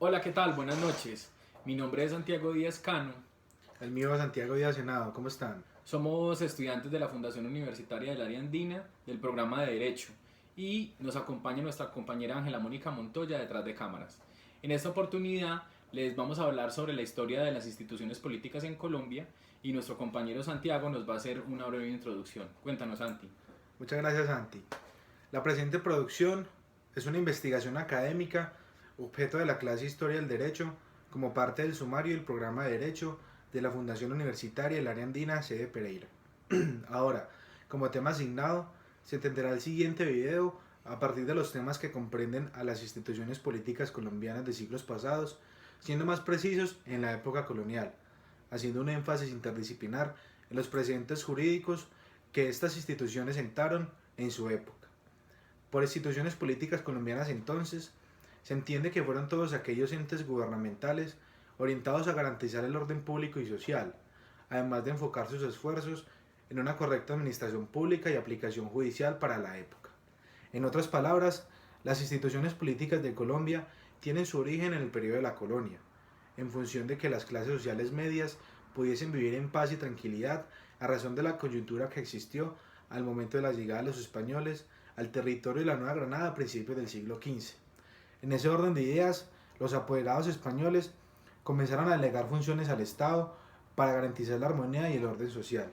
Hola, ¿qué tal? Buenas noches. Mi nombre es Santiago Díaz Cano. El mío, Santiago Díaz Senado, ¿cómo están? Somos estudiantes de la Fundación Universitaria del Área Andina del programa de Derecho y nos acompaña nuestra compañera Ángela Mónica Montoya detrás de cámaras. En esta oportunidad les vamos a hablar sobre la historia de las instituciones políticas en Colombia y nuestro compañero Santiago nos va a hacer una breve introducción. Cuéntanos, Santi. Muchas gracias, Santi. La presente producción es una investigación académica objeto de la clase Historia del Derecho como parte del sumario del programa de Derecho de la Fundación Universitaria del Área Andina, sede Pereira. Ahora, como tema asignado, se tendrá el siguiente video a partir de los temas que comprenden a las instituciones políticas colombianas de siglos pasados, siendo más precisos en la época colonial, haciendo un énfasis interdisciplinar en los precedentes jurídicos que estas instituciones sentaron en su época. Por instituciones políticas colombianas entonces, se entiende que fueron todos aquellos entes gubernamentales orientados a garantizar el orden público y social, además de enfocar sus esfuerzos en una correcta administración pública y aplicación judicial para la época. En otras palabras, las instituciones políticas de Colombia tienen su origen en el periodo de la colonia, en función de que las clases sociales medias pudiesen vivir en paz y tranquilidad a razón de la coyuntura que existió al momento de la llegada de los españoles al territorio de la Nueva Granada a principios del siglo XV. En ese orden de ideas, los apoderados españoles comenzaron a delegar funciones al Estado para garantizar la armonía y el orden social.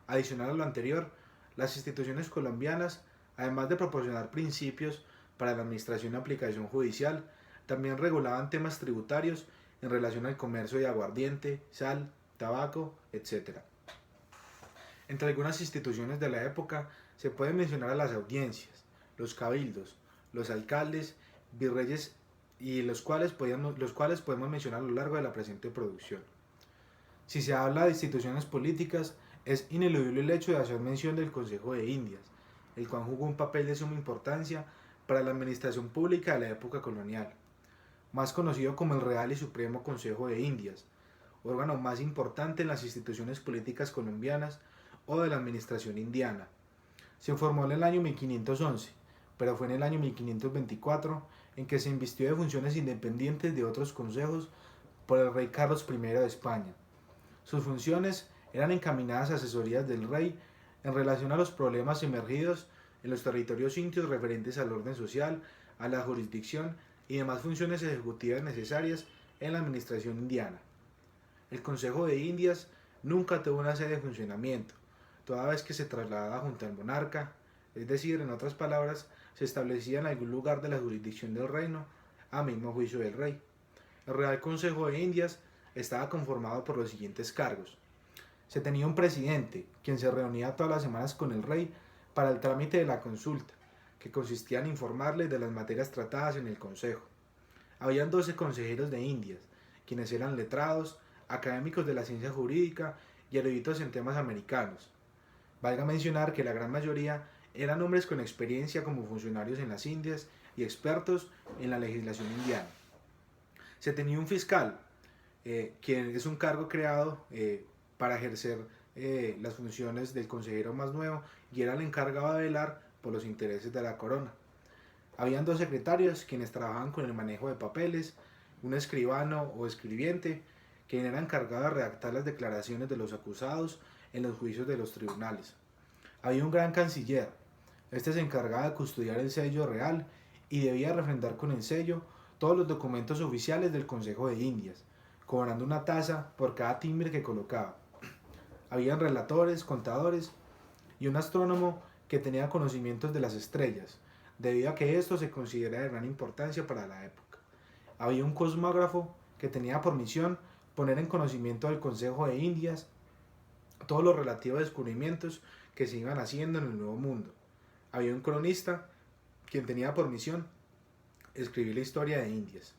Adicional a lo anterior, las instituciones colombianas, además de proporcionar principios para la administración y aplicación judicial, también regulaban temas tributarios en relación al comercio de aguardiente, sal, tabaco, etc. Entre algunas instituciones de la época se puede mencionar a las audiencias, los cabildos, los alcaldes, virreyes y los cuales podemos mencionar a lo largo de la presente producción. Si se habla de instituciones políticas, es ineludible el hecho de hacer mención del Consejo de Indias, el cual jugó un papel de suma importancia para la administración pública de la época colonial, más conocido como el Real y Supremo Consejo de Indias, órgano más importante en las instituciones políticas colombianas o de la administración indiana. Se formó en el año 1511, pero fue en el año 1524 en que se invistió de funciones independientes de otros consejos por el rey Carlos I de España. Sus funciones eran encaminadas a asesorías del rey en relación a los problemas emergidos en los territorios indios referentes al orden social, a la jurisdicción y demás funciones ejecutivas necesarias en la administración indiana. El Consejo de Indias nunca tuvo una sede de funcionamiento, toda vez que se trasladaba junto al monarca, es decir, en otras palabras, se establecía en algún lugar de la jurisdicción del reino, a mismo juicio del rey. El Real Consejo de Indias estaba conformado por los siguientes cargos. Se tenía un presidente, quien se reunía todas las semanas con el rey para el trámite de la consulta, que consistía en informarle de las materias tratadas en el consejo. Habían 12 consejeros de Indias, quienes eran letrados, académicos de la ciencia jurídica y eruditos en temas americanos. Valga mencionar que la gran mayoría eran hombres con experiencia como funcionarios en las Indias y expertos en la legislación indiana. Se tenía un fiscal, quien es un cargo creado para ejercer las funciones del consejero más nuevo y era el encargado de velar por los intereses de la corona. Habían dos secretarios quienes trabajaban con el manejo de papeles, un escribano o escribiente, quien era encargado de redactar las declaraciones de los acusados en los juicios de los tribunales. Había un gran canciller, este se encargaba de custodiar el sello real y debía refrendar con el sello todos los documentos oficiales del Consejo de Indias, cobrando una tasa por cada timbre que colocaba. Habían relatores, contadores y un astrónomo que tenía conocimientos de las estrellas, debido a que esto se considera de gran importancia para la época. Había un cosmógrafo que tenía por misión poner en conocimiento del Consejo de Indias todos los relativos descubrimientos que se iban haciendo en el Nuevo Mundo. Había un cronista quien tenía por misión escribir la historia de Indias.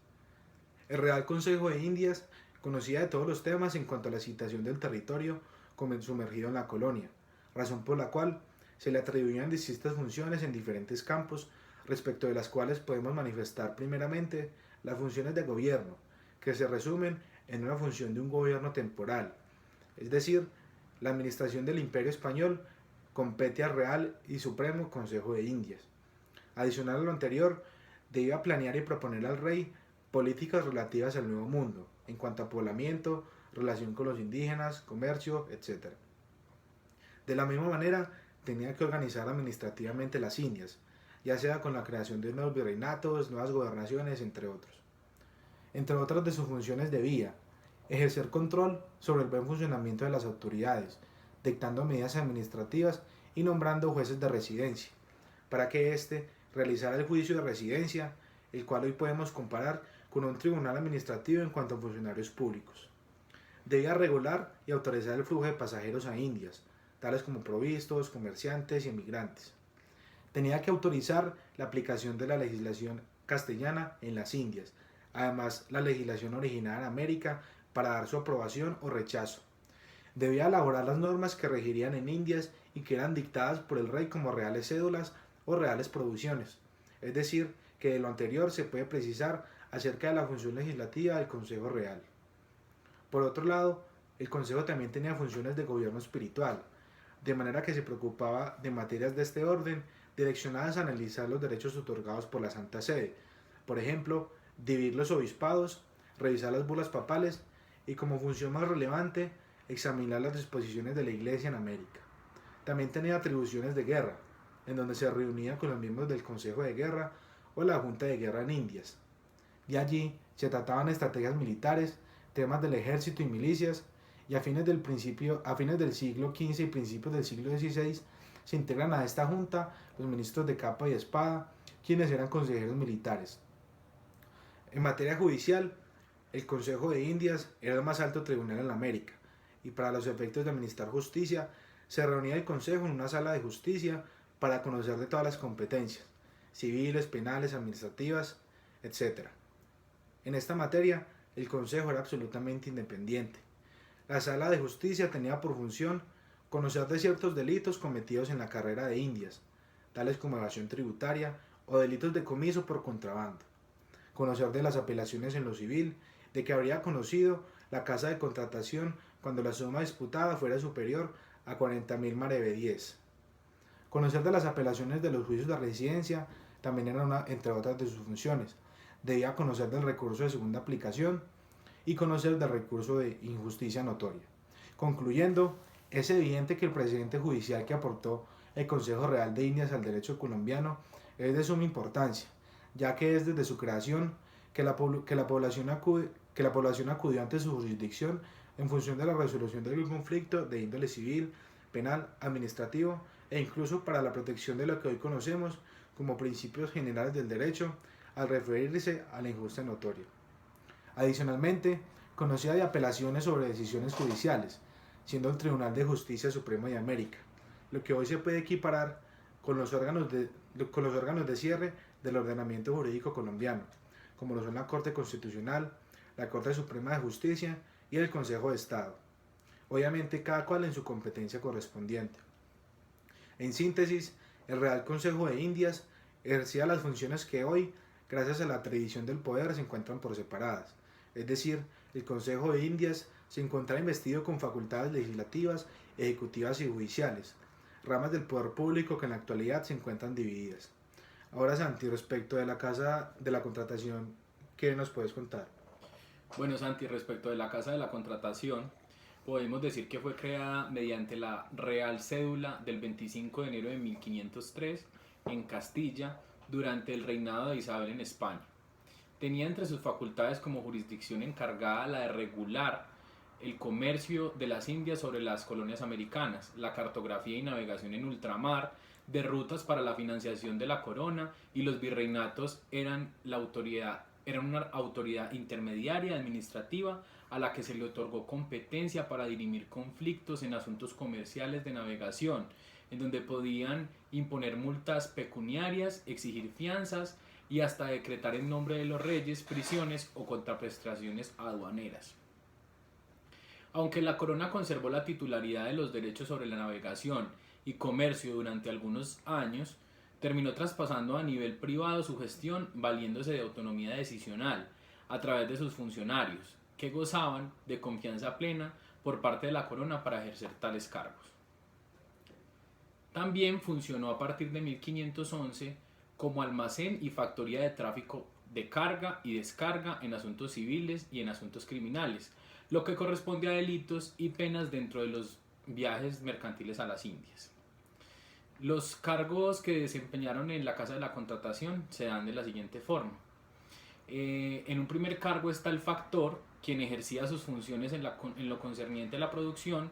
El Real Consejo de Indias conocía de todos los temas en cuanto a la situación del territorio sumergido en la colonia, razón por la cual se le atribuían distintas funciones en diferentes campos, respecto de las cuales podemos manifestar primeramente las funciones de gobierno, que se resumen en una función de un gobierno temporal, es decir, la administración del Imperio Español compete al Real y Supremo Consejo de Indias. Adicional a lo anterior, debía planear y proponer al rey políticas relativas al Nuevo Mundo, en cuanto a poblamiento, relación con los indígenas, comercio, etc. De la misma manera, tenía que organizar administrativamente las Indias, ya sea con la creación de nuevos virreinatos, nuevas gobernaciones, entre otros. Entre otras de sus funciones debía ejercer control sobre el buen funcionamiento de las autoridades, dictando medidas administrativas y nombrando jueces de residencia, para que éste realizara el juicio de residencia, el cual hoy podemos comparar con un tribunal administrativo en cuanto a funcionarios públicos. Debía regular y autorizar el flujo de pasajeros a Indias, tales como provistos, comerciantes y emigrantes. Tenía que autorizar la aplicación de la legislación castellana en las Indias, además la legislación originada en América para dar su aprobación o rechazo. Debía elaborar las normas que regirían en Indias y que eran dictadas por el rey como reales cédulas o reales producciones, es decir, que de lo anterior se puede precisar acerca de la función legislativa del Consejo Real. Por otro lado, el Consejo también tenía funciones de gobierno espiritual, de manera que se preocupaba de materias de este orden direccionadas a analizar los derechos otorgados por la Santa Sede, por ejemplo, dividir los obispados, revisar las bulas papales y, como función más relevante, examinar las disposiciones de la Iglesia en América. También tenía atribuciones de guerra, en donde se reunía con los miembros del Consejo de Guerra o la Junta de Guerra en Indias. Y allí se trataban estrategias militares, temas del ejército y milicias, y a fines del siglo XV y principios del siglo XVI se integran a esta junta los ministros de capa y espada, quienes eran consejeros militares. En materia judicial, el Consejo de Indias era el más alto tribunal en América, y para los efectos de administrar justicia, se reunía el Consejo en una sala de justicia para conocer de todas las competencias, civiles, penales, administrativas, etc. En esta materia, el Consejo era absolutamente independiente. La sala de justicia tenía por función conocer de ciertos delitos cometidos en la carrera de Indias, tales como evasión tributaria o delitos de comiso por contrabando, conocer de las apelaciones en lo civil, de que habría conocido la casa de contratación cuando la suma disputada fuera superior a 40.000 maravedíes. Conocer de las apelaciones de los juicios de residencia también era una, entre otras de sus funciones. Debía conocer del recurso de segunda aplicación y conocer del recurso de injusticia notoria. Concluyendo, es evidente que el precedente judicial que aportó el Consejo Real de Indias al derecho colombiano es de suma importancia, ya que es desde su creación que la población acudió ante su jurisdicción en función de la resolución del conflicto de índole civil, penal, administrativo e incluso para la protección de lo que hoy conocemos como principios generales del derecho al referirse a la injusticia notoria. Adicionalmente, conocía de apelaciones sobre decisiones judiciales, siendo el Tribunal de Justicia Supremo de América, lo que hoy se puede equiparar con los órganos de cierre del ordenamiento jurídico colombiano, como lo son la Corte Constitucional, la Corte Suprema de Justicia y el Consejo de Estado, obviamente cada cual en su competencia correspondiente. En síntesis, el Real Consejo de Indias ejercía las funciones que hoy, gracias a la tradición del poder, se encuentran por separadas, es decir, el Consejo de Indias se encontraba investido con facultades legislativas, ejecutivas y judiciales, ramas del poder público que en la actualidad se encuentran divididas. Ahora, Santi, respecto de la Casa de la Contratación, ¿qué nos puedes contar? Bueno, Santi, respecto de la Casa de la Contratación, podemos decir que fue creada mediante la Real Cédula del 25 de enero de 1503 en Castilla durante el reinado de Isabel en España. Tenía entre sus facultades como jurisdicción encargada la de regular el comercio de las Indias sobre las colonias americanas, la cartografía y navegación en ultramar, de rutas para la financiación de la corona, y los virreinatos eran una autoridad intermediaria administrativa a la que se le otorgó competencia para dirimir conflictos en asuntos comerciales de navegación, en donde podían imponer multas pecuniarias, exigir fianzas y hasta decretar en nombre de los reyes prisiones o contraprestaciones aduaneras. Aunque la corona conservó la titularidad de los derechos sobre la navegación y comercio durante algunos años, terminó traspasando a nivel privado su gestión valiéndose de autonomía decisional a través de sus funcionarios, que gozaban de confianza plena por parte de la corona para ejercer tales cargos. También funcionó a partir de 1511 como almacén y factoría de tráfico de carga y descarga en asuntos civiles y en asuntos criminales, lo que corresponde a delitos y penas dentro de los viajes mercantiles a las Indias. Los cargos que desempeñaron en la Casa de la Contratación se dan de la siguiente forma. En un primer cargo está el factor, quien ejercía sus funciones en lo concerniente a la producción,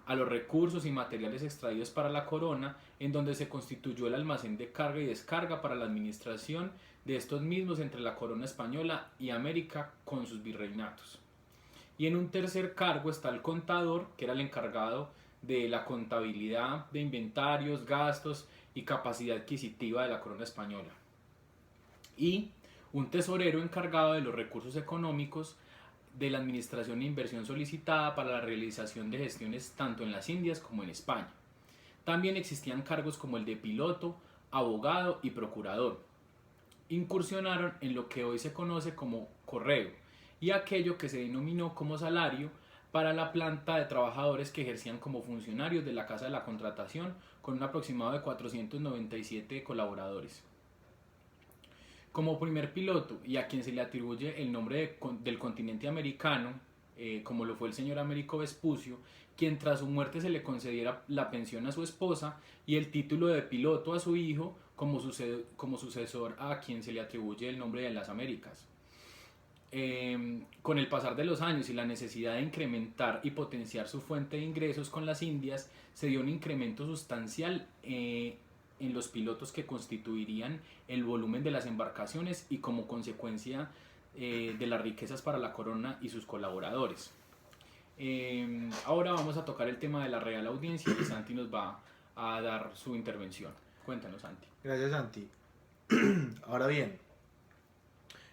a los recursos y materiales extraídos para la corona, en donde se constituyó el almacén de carga y descarga para la administración de estos mismos entre la corona española y América con sus virreinatos. Y en un tercer cargo está el contador, que era el encargado de la contabilidad de inventarios, gastos y capacidad adquisitiva de la corona española. Y un tesorero encargado de los recursos económicos de la administración e inversión solicitada para la realización de gestiones tanto en las Indias como en España. También existían cargos como el de piloto, abogado y procurador. Incursionaron en lo que hoy se conoce como correo y aquello que se denominó como salario para la planta de trabajadores que ejercían como funcionarios de la Casa de la Contratación, con un aproximado de 497 colaboradores. Como primer piloto, y a quien se le atribuye el nombre del continente americano, como lo fue el señor Américo Vespucio, quien tras su muerte se le concediera la pensión a su esposa y el título de piloto a su hijo como sucesor a quien se le atribuye el nombre de las Américas. Con el pasar de los años y la necesidad de incrementar y potenciar su fuente de ingresos con las Indias, se dio un incremento sustancial en los pilotos que constituirían el volumen de las embarcaciones y como consecuencia de las riquezas para la corona y sus colaboradores. Ahora vamos a tocar el tema de la Real Audiencia y Santi nos va a dar su intervención. Cuéntanos, Santi. Gracias, Santi. Ahora bien,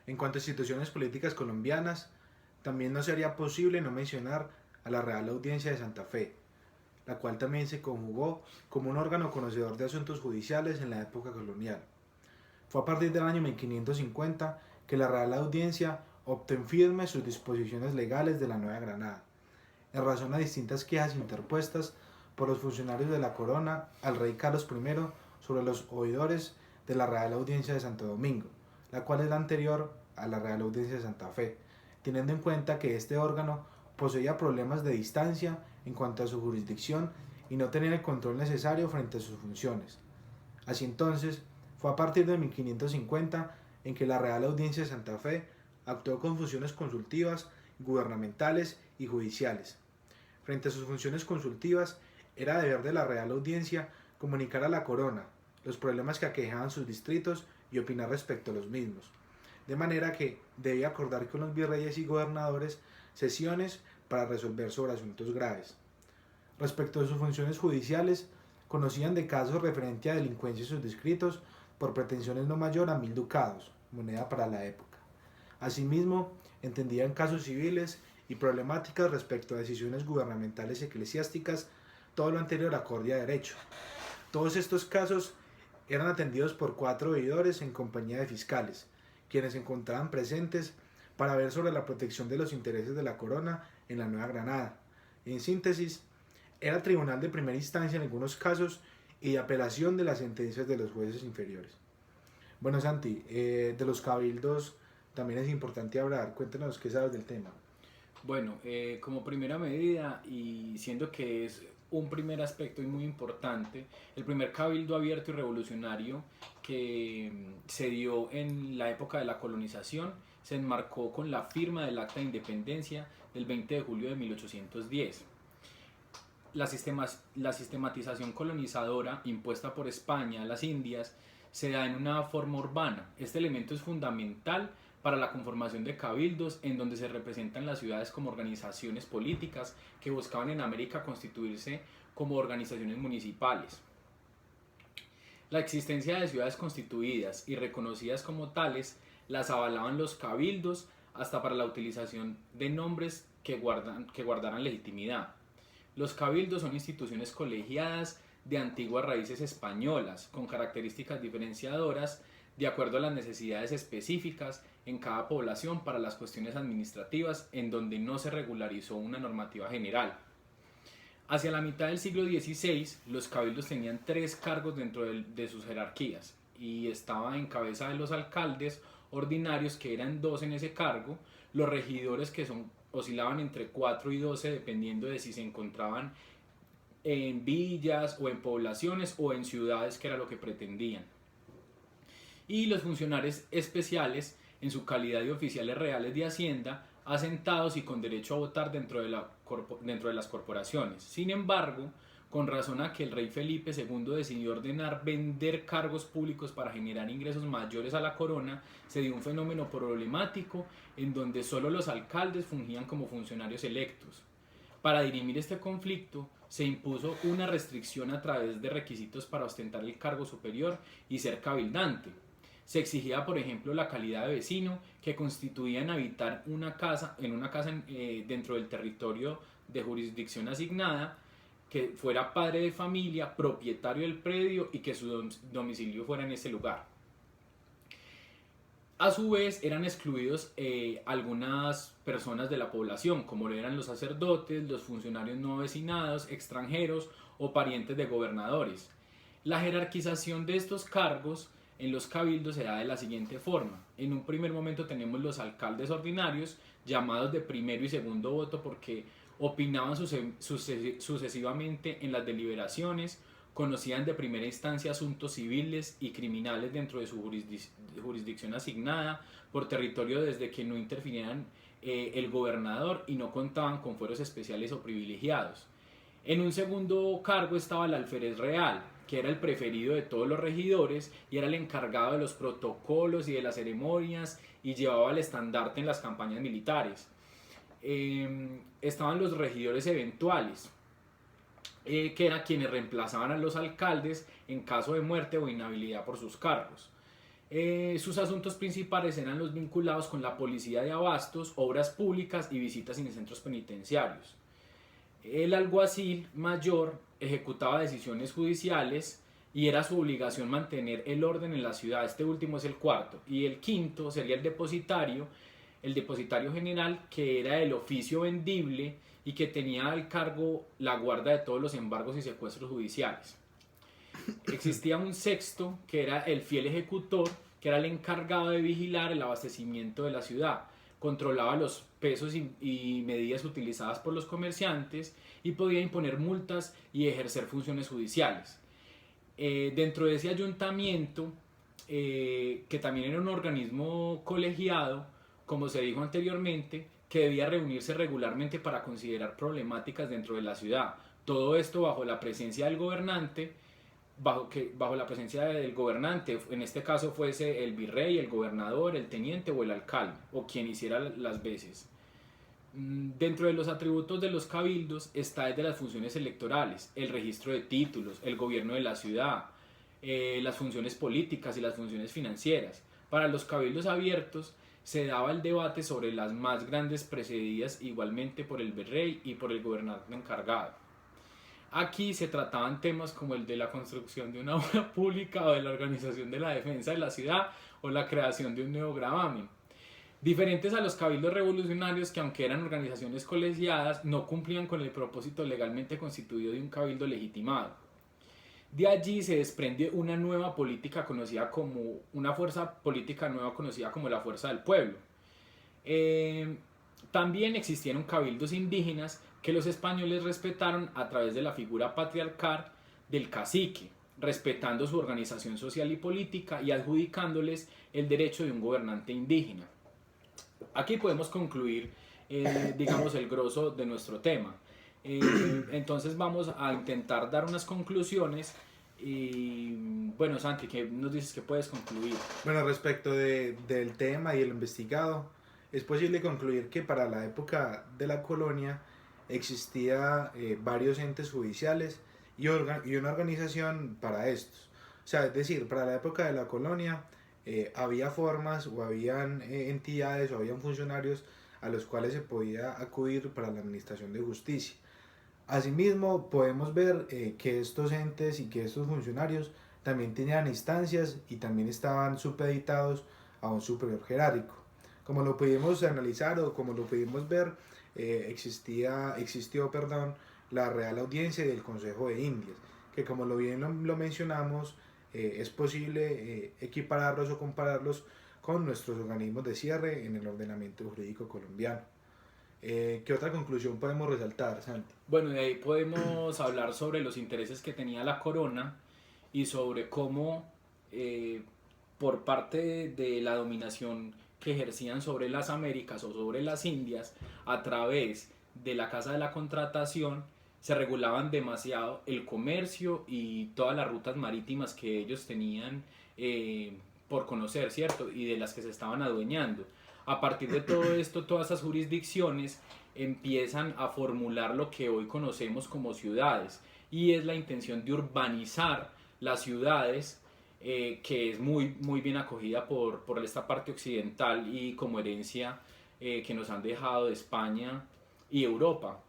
en cuanto a instituciones políticas colombianas, también no sería posible no mencionar a la Real Audiencia de Santa Fe, la cual también se conjugó como un órgano conocedor de asuntos judiciales en la época colonial. Fue a partir del año 1550 que la Real Audiencia optó en firme sus disposiciones legales de la Nueva Granada, en razón a distintas quejas interpuestas por los funcionarios de la corona al rey Carlos I sobre los oidores de la Real Audiencia de Santo Domingo, la cual es la anterior a la Real Audiencia de Santa Fe, teniendo en cuenta que este órgano poseía problemas de distancia en cuanto a su jurisdicción y no tenía el control necesario frente a sus funciones. Así entonces, fue a partir de 1550 en que la Real Audiencia de Santa Fe actuó con funciones consultivas, gubernamentales y judiciales. Frente a sus funciones consultivas, era deber de la Real Audiencia comunicar a la corona los problemas que aquejaban sus distritos y opinar respecto a los mismos, de manera que debía acordar con los virreyes y gobernadores sesiones para resolver sobre asuntos graves. Respecto a sus funciones judiciales, conocían de casos referentes a delincuencia en sus distritos por pretensiones no mayor a 1000 ducados, moneda para la época. Asimismo, entendían casos civiles y problemáticas respecto a decisiones gubernamentales y eclesiásticas, todo lo anterior acorde a derecho. Todos estos casos eran atendidos por 4 oidores en compañía de fiscales, quienes se encontraban presentes para ver sobre la protección de los intereses de la corona en la Nueva Granada. En síntesis, era tribunal de primera instancia en algunos casos y de apelación de las sentencias de los jueces inferiores. Bueno, Santi, de los cabildos también es importante hablar. Cuéntanos qué sabes del tema. Bueno, como primera medida, y siendo que es un primer aspecto y muy importante, el primer cabildo abierto y revolucionario que se dio en la época de la colonización se enmarcó con la firma del Acta de Independencia del 20 de julio de 1810. La sistematización colonizadora impuesta por España a las Indias se da en una forma urbana. Este elemento es fundamental para la conformación de cabildos en donde se representan las ciudades como organizaciones políticas que buscaban en América constituirse como organizaciones municipales. La existencia de ciudades constituidas y reconocidas como tales las avalaban los cabildos hasta para la utilización de nombres que guardaran legitimidad. Los cabildos son instituciones colegiadas de antiguas raíces españolas con características diferenciadoras de acuerdo a las necesidades específicas en cada población para las cuestiones administrativas en donde no se regularizó una normativa general. Hacia la mitad del siglo XVI, los cabildos tenían 3 cargos dentro de sus jerarquías y estaba en cabeza de los alcaldes ordinarios, que eran 2 en ese cargo, los regidores, que oscilaban entre 4 y 12 dependiendo de si se encontraban en villas o en poblaciones o en ciudades, que era lo que pretendían. Y los funcionarios especiales, en su calidad de oficiales reales de Hacienda, asentados y con derecho a votar dentro de las corporaciones. Sin embargo, con razón a que el rey Felipe II decidió ordenar vender cargos públicos para generar ingresos mayores a la corona, se dio un fenómeno problemático en donde solo los alcaldes fungían como funcionarios electos. Para dirimir este conflicto, se impuso una restricción a través de requisitos para ostentar el cargo superior y ser cabildante. Se exigía, por ejemplo, la calidad de vecino, que constituía en habitar en una casa dentro del territorio de jurisdicción asignada, que fuera padre de familia, propietario del predio y que su domicilio fuera en ese lugar. A su vez, eran excluidos algunas personas de la población, como lo eran los sacerdotes, los funcionarios no vecinados, extranjeros o parientes de gobernadores. La jerarquización de estos cargos en los cabildos se da de la siguiente forma. En un primer momento tenemos los alcaldes ordinarios, llamados de primero y segundo voto porque opinaban sucesivamente en las deliberaciones, conocían de primera instancia asuntos civiles y criminales dentro de su jurisdicción asignada por territorio, desde que no interfinieran el gobernador y no contaban con fueros especiales o privilegiados. En un segundo cargo estaba el alférez real, que era el preferido de todos los regidores y era el encargado de los protocolos y de las ceremonias y llevaba el estandarte en las campañas militares. Estaban los regidores eventuales, que eran quienes reemplazaban a los alcaldes en caso de muerte o inhabilidad por sus cargos. Sus asuntos principales eran los vinculados con la policía de abastos, obras públicas y visitas en centros penitenciarios. El alguacil mayor ejecutaba decisiones judiciales y era su obligación mantener el orden en la ciudad. Este último es el cuarto. Y el quinto sería el depositario general, que era el oficio vendible y que tenía al cargo la guarda de todos los embargos y secuestros judiciales. Existía un sexto, que era el fiel ejecutor, que era el encargado de vigilar el abastecimiento de la ciudad. Controlaba los pesos y medidas utilizadas por los comerciantes y podía imponer multas y ejercer funciones judiciales. Dentro de ese ayuntamiento, que también era un organismo colegiado, como se dijo anteriormente, que debía reunirse regularmente para considerar problemáticas dentro de la ciudad. Todo esto bajo la presencia del gobernante, bajo la presencia del gobernante, en este caso fuese el virrey, el gobernador, el teniente o el alcalde, o quien hiciera las veces. Dentro de los atributos de los cabildos está desde las funciones electorales, el registro de títulos, el gobierno de la ciudad, las funciones políticas y las funciones financieras. Para los cabildos abiertos se daba el debate sobre las más grandes, precedidas igualmente por el virrey y por el gobernante encargado. Aquí se trataban temas como el de la construcción de una obra pública o de la organización de la defensa de la ciudad o la creación de un nuevo gravamen. Diferentes a los cabildos revolucionarios, que aunque eran organizaciones colegiadas, no cumplían con el propósito legalmente constituido de un cabildo legitimado. De allí se desprende una nueva política conocida como una fuerza política nueva conocida como la fuerza del pueblo. También existieron cabildos indígenas que los españoles respetaron a través de la figura patriarcal del cacique, respetando su organización social y política y adjudicándoles el derecho de un gobernante indígena. Aquí podemos concluir, digamos, el grosso de nuestro tema. Entonces vamos a intentar dar unas conclusiones y bueno, Santi, ¿qué nos dices que puedes concluir? Bueno, respecto del tema y el investigado, es posible concluir que para la época de la colonia existía varios entes judiciales y una organización para estos. O sea, es decir, para la época de la colonia había formas o habían entidades o habían funcionarios a los cuales se podía acudir para la administración de justicia. Asimismo, podemos ver que estos entes y que estos funcionarios también tenían instancias y también estaban supeditados a un superior jerárquico. Como lo pudimos analizar o como lo pudimos ver, existió la Real Audiencia y el Consejo de Indias, que como bien lo mencionamos, es posible equipararlos o compararlos con nuestros organismos de cierre en el ordenamiento jurídico colombiano. ¿Qué otra conclusión podemos resaltar, Santi? Bueno, de ahí podemos hablar sobre los intereses que tenía la corona y sobre cómo por parte de la dominación que ejercían sobre las Américas o sobre las Indias, a través de la Casa de la Contratación, se regulaban demasiado el comercio y todas las rutas marítimas que ellos tenían por conocer, ¿cierto? Y de las que se estaban adueñando. A partir de todo esto, todas esas jurisdicciones empiezan a formular lo que hoy conocemos como ciudades, y es la intención de urbanizar las ciudades, que es muy bien acogida por esta parte occidental y como herencia que nos han dejado de España y Europa.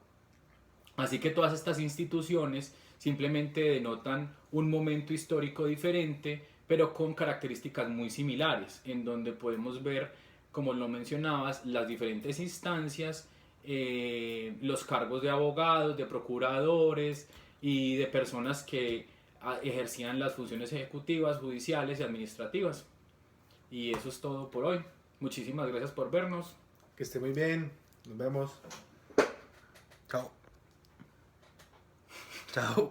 Así que todas estas instituciones simplemente denotan un momento histórico diferente, pero con características muy similares, en donde podemos ver, como lo mencionabas, las diferentes instancias, los cargos de abogados, de procuradores y de personas que ejercían las funciones ejecutivas, judiciales y administrativas. Y eso es todo por hoy. Muchísimas gracias por vernos. Que esté muy bien. Nos vemos. Chao. Chao.